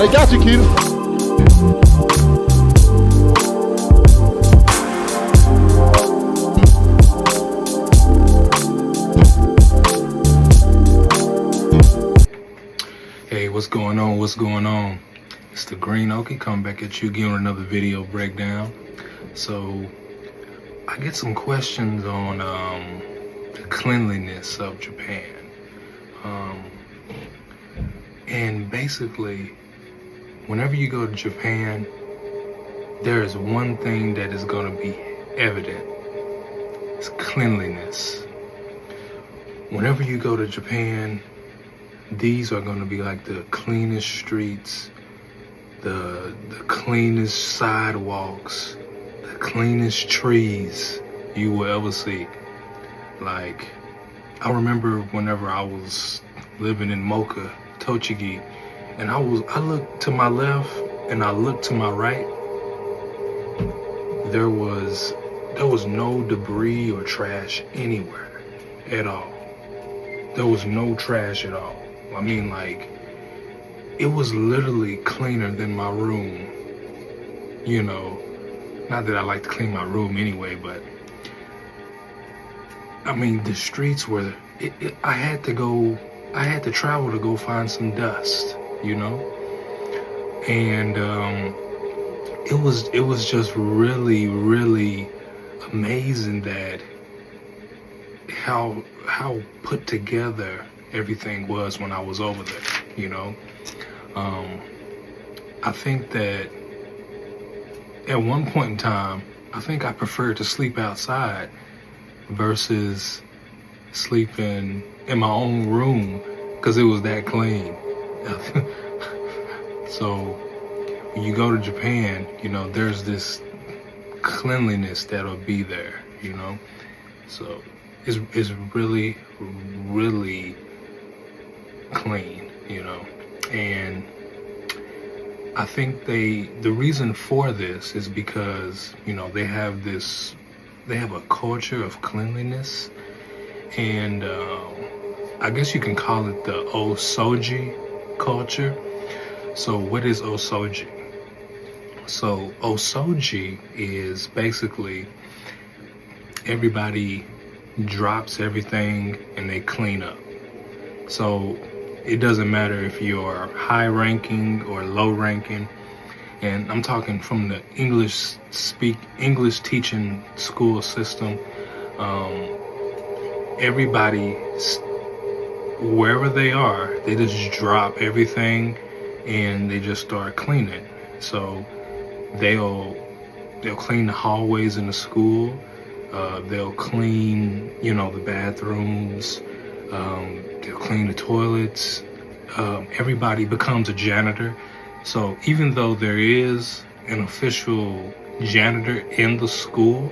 They got you, Keita. Hey, what's going on? What's going on? It's the Green Okie coming back at you again with another video breakdown. So, I get some questions on the cleanliness of Japan. And basically, whenever you go to Japan, there is one thing that is going to be evident. It's cleanliness. Whenever you go to Japan, these are going to be like the cleanest streets, the cleanest sidewalks, the cleanest trees you will ever see. Like, I remember whenever I was living in Mocha, Tochigi, and I looked to my left and I looked to my right. There was no debris or trash anywhere at all. There was no trash at all. I mean, like, it was literally cleaner than my room. You know, not that I like to clean my room anyway, but I mean, the streets were, I had to travel to go find some dust, you know? And it was just really, really amazing that how put together everything was when I was over there, you know. I think that at one point in time, I think I preferred to sleep outside versus sleeping in my own room because it was that clean. So when you go to Japan, you know, there's this cleanliness that'll be there, you know. So it's really, really clean, you know. And I think the reason for this is because, you know, they have a culture of cleanliness, and I guess you can call it the Osoji culture. So what is Osoji? So Osoji is basically everybody drops everything and they clean up. So it doesn't matter if you're high ranking or low ranking, and I'm talking from the English teaching school system. Everybody, wherever they are, they just drop everything and they just start cleaning. So they'll clean the hallways in the school. They'll clean, you know, the bathrooms. They'll clean the toilets. Everybody becomes a janitor. So even though there is an official janitor in the school,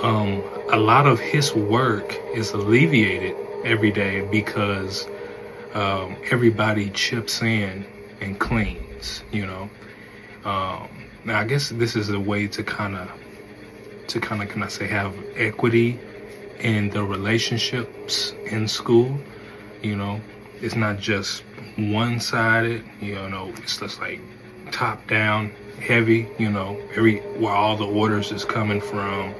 a lot of his work is alleviated every day because everybody chips in and cleans, you know. Now I guess this is a way to kind of, can I say, have equity in the relationships in school. You know, it's not just one-sided, you know, it's just like top down heavy, you know, where all the orders is coming from,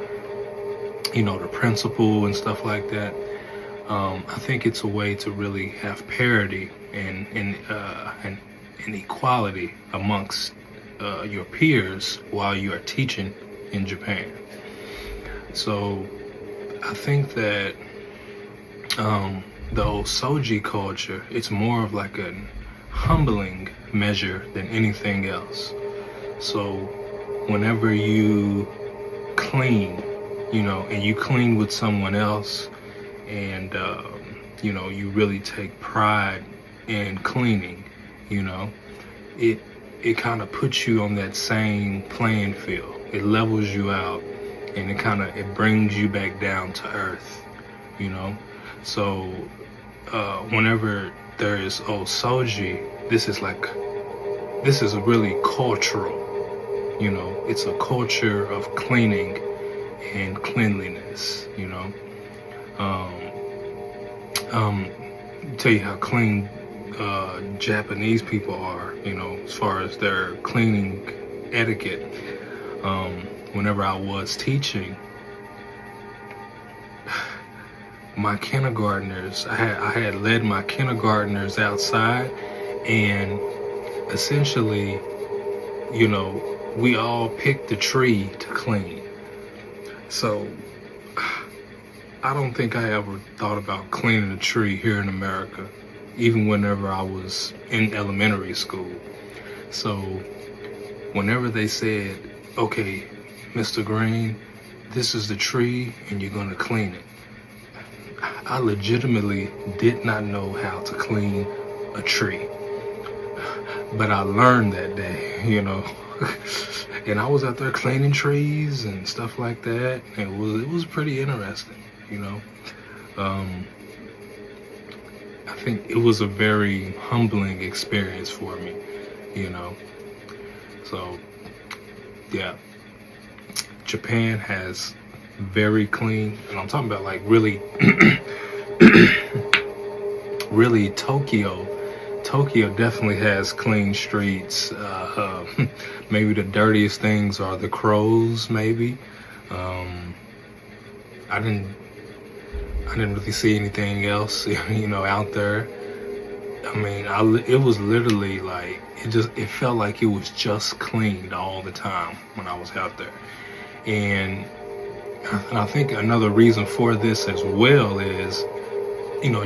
you know, the principal and stuff like that. I think it's a way to really have parity and equality amongst your peers while you are teaching in Japan. So I think that the Osoji culture, it's more of like a humbling measure than anything else. So whenever you clean, you know, and you clean with someone else, and you know, you really take pride in cleaning, you know, it kind of puts you on that same playing field. It levels you out, and it brings you back down to earth, you know. So whenever there is Osoji, this is really cultural, you know. It's a culture of cleaning and cleanliness, you know. Tell you how clean Japanese people are, as far as their cleaning etiquette. Whenever I was teaching, my kindergartners, I had led my kindergartners outside, and essentially, we all picked a tree to clean. So I don't think I ever thought about cleaning a tree here in America, even whenever I was in elementary school. So whenever they said, okay, Mr. Green, this is the tree and you're gonna clean it, I legitimately did not know how to clean a tree. But I learned that day, and I was out there cleaning trees and stuff like that. And it was pretty interesting, I think it was a very humbling experience for me, So, yeah, Japan has very clean, and I'm talking about like really, really Tokyo. Tokyo definitely has clean streets. Maybe the dirtiest things are the crows. Maybe I didn't really see anything else, out there. I mean, it was literally like it felt like it was just cleaned all the time when I was out there, and I think another reason for this as well is,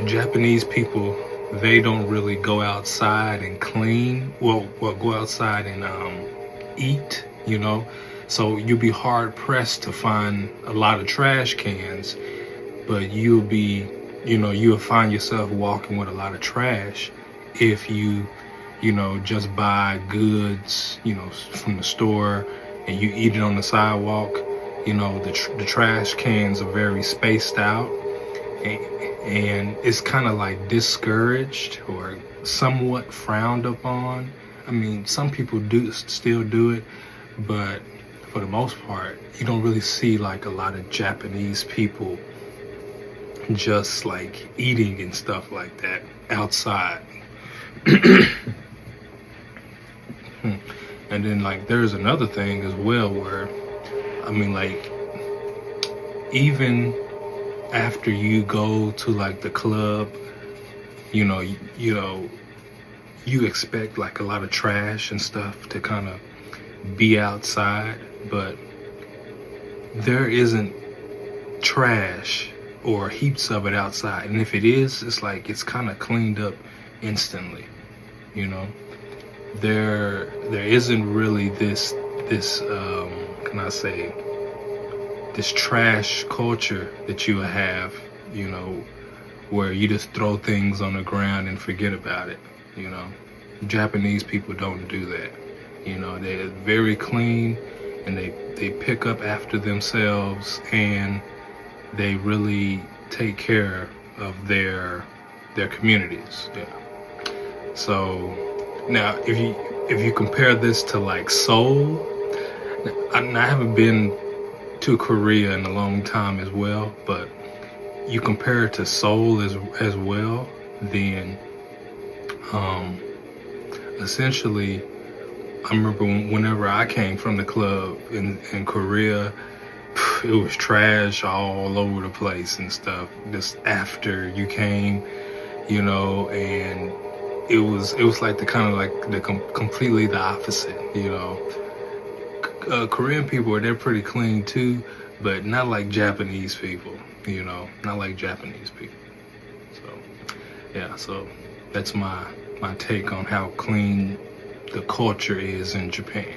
Japanese people, they don't really go outside and clean. Well, go outside and eat, So you'll be hard pressed to find a lot of trash cans, but you'll find yourself walking with a lot of trash if you just buy goods, from the store and you eat it on the sidewalk. The trash cans are very spaced out, and it's kind of like discouraged or somewhat frowned upon. I mean, some people still do it, but for the most part, you don't really see like a lot of Japanese people just like eating and stuff like that outside. And then like there's another thing as well where, I mean, like, even after you go to like the club, you expect like a lot of trash and stuff to kind of be outside, but there isn't trash or heaps of it outside. And if it is, it's like it's kind of cleaned up instantly. There isn't really this can I say, this trash culture that you have, where you just throw things on the ground and forget about it. Japanese people don't do that. They're very clean, and they pick up after themselves, and they really take care of their communities. Yeah. So now if you compare this to like Seoul, I haven't been to Korea in a long time as well, but you compare it to Seoul as well, then essentially, I remember whenever I came from the club in Korea, it was trash all over the place and stuff. Just after you came, and it was like the kind of like the completely the opposite. Korean people, they're pretty clean too, but not like Japanese people. Not like Japanese people. So yeah, so that's my take on how clean the culture is in Japan.